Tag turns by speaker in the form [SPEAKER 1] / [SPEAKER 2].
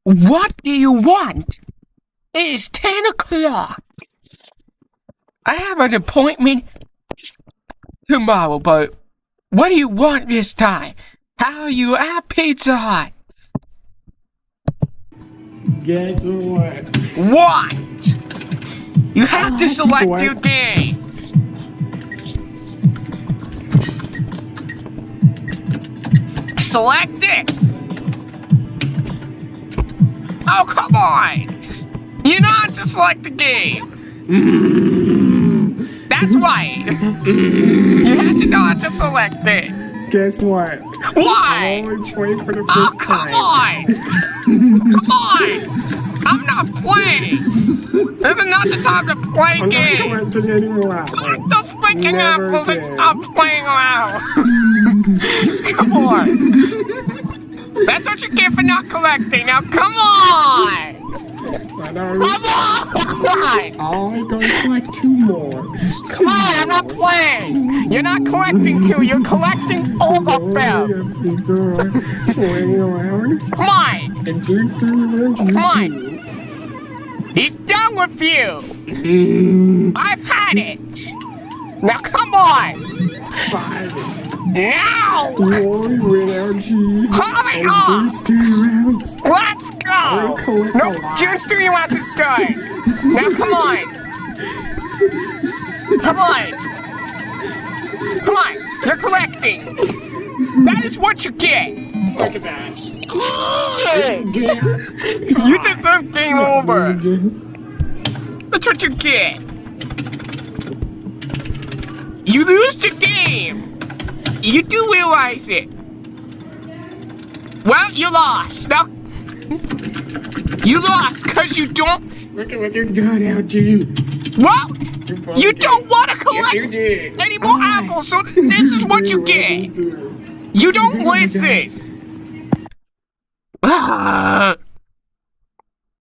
[SPEAKER 1] What do you want? It is 10 o'clock. I have an appointment tomorrow, but what do you want this time? How are you at Pizza Hut?
[SPEAKER 2] Guess what?
[SPEAKER 1] What? You have to select your game. Select it. Oh, come on. You know how to select the game. That's right. You have to know how to select it.
[SPEAKER 2] Guess what?
[SPEAKER 1] Why?
[SPEAKER 2] I'm always waiting for the
[SPEAKER 1] Oh,
[SPEAKER 2] first
[SPEAKER 1] come
[SPEAKER 2] time.
[SPEAKER 1] on! Come on! I'm not playing! This is not the time to play
[SPEAKER 2] I'm
[SPEAKER 1] games!
[SPEAKER 2] not collecting any more apples.
[SPEAKER 1] Collect those freaking
[SPEAKER 2] Never
[SPEAKER 1] apples and
[SPEAKER 2] did.
[SPEAKER 1] stop playing around! Come on! That's what you get for not collecting! Now come on!
[SPEAKER 2] I don't.
[SPEAKER 1] Come on!
[SPEAKER 2] I'm gonna collect 2 more.
[SPEAKER 1] Come on, I'm not playing! You're not collecting 2, you're collecting overfill!
[SPEAKER 2] Playing around.
[SPEAKER 1] Come on!
[SPEAKER 2] And here's the revenge you
[SPEAKER 1] Come on.
[SPEAKER 2] do.
[SPEAKER 1] He's done with you! I've had it! Now come on!
[SPEAKER 2] 5.
[SPEAKER 1] Now!
[SPEAKER 2] 1 without G.
[SPEAKER 1] Hurry
[SPEAKER 2] And
[SPEAKER 1] up!
[SPEAKER 2] here's 2 rounds.
[SPEAKER 1] Let's go!
[SPEAKER 2] collect a
[SPEAKER 1] No,
[SPEAKER 2] lot.
[SPEAKER 1] June's 3 rounds is done! Now come on! Come on! Come on! You're collecting! That is what you get!
[SPEAKER 2] Look at that.
[SPEAKER 1] You deserve game over! That's what you get! You lose the game! You do realize it! Well, you lost! Now, you lost because you don't...
[SPEAKER 2] Look at what you got out, G.
[SPEAKER 1] Well, you don't want to collect
[SPEAKER 2] Yes, you did.
[SPEAKER 1] any more apples, so this is what you get! You don't listen!